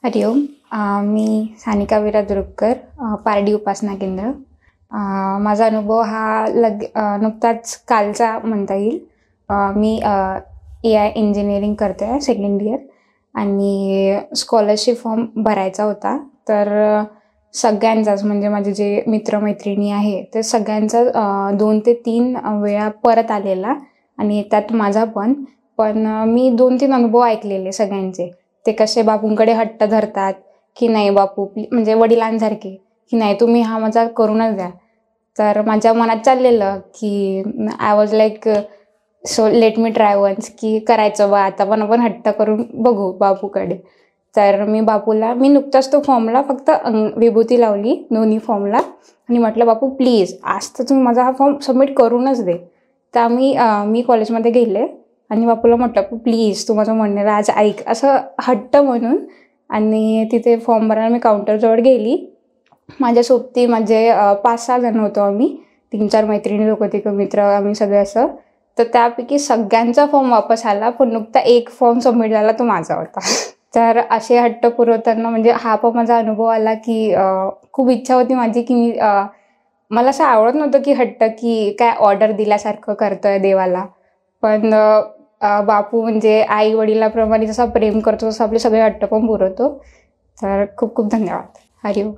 हरिओम. मी सानिका विरादुरकर, पारडी उपासना केंद्र. माझा अनुभव हा नुकताच कालचा म्हणता येईल. मी AI इंजिनिअरिंग करते आहे, सेकंड इयर, आणि स्कॉलरशिप फॉर्म भरायचा होता. तर सगळ्यांचाच, म्हणजे माझे जे मित्रमैत्रिणी आहे ते सगळ्यांचा 2 ते 3 वेळा परत आलेला, आणि त्यात माझा पण मी 2-3 अनुभव ऐकलेले सगळ्यांचे. ते कसे बापूंकडे हट्ट धरतात की नाही बापू म्हणजे वडिलांसारखे, की नाही तुम्ही हा माझा करूनच द्या. तर माझ्या मनात चाललेलं की I was like so let me try once, की करायचं बा आता पण आपण हट्ट करून बघू बापूकडे. तर मी नुकताच तो फॉर्मला फक्त विभूती लावली दोन्ही फॉर्मला, आणि म्हटलं बापू प्लीज आज तर तुम्ही माझा हा फॉर्म सबमिट करूनच दे. तर मी कॉलेजमध्ये गेले आणि बापूला म्हटलं प्लीज तू माझं म्हणणं आज ऐक, असं हट्ट म्हणून. आणि तिथे फॉर्म भरायला मी काउंटरजवळ गेली. माझ्या सोबती माझे 5-6 जण होतो आम्ही, 3-4 मैत्रिणी लोक होते, मित्र आम्ही सगळे असं. तर त्यापैकी सगळ्यांचा फॉर्म वापस आला, पण नुकता एक फॉर्म सबमिट झाला तो माझा होता. तर असे हट्ट पुरवताना म्हणजे हा पण माझा अनुभव आला की खूप इच्छा होती माझी की मला असं आवडत नव्हतं की हट्ट की काय ऑर्डर दिल्यासारखं करतोय देवाला. पण बापू म्हणजे आई वडिलाप्रमाणे जसा प्रेम करतो तसं आपले सगळे हट्ट पण पुरवतो. तर खूप खूप धन्यवाद. हरिओम.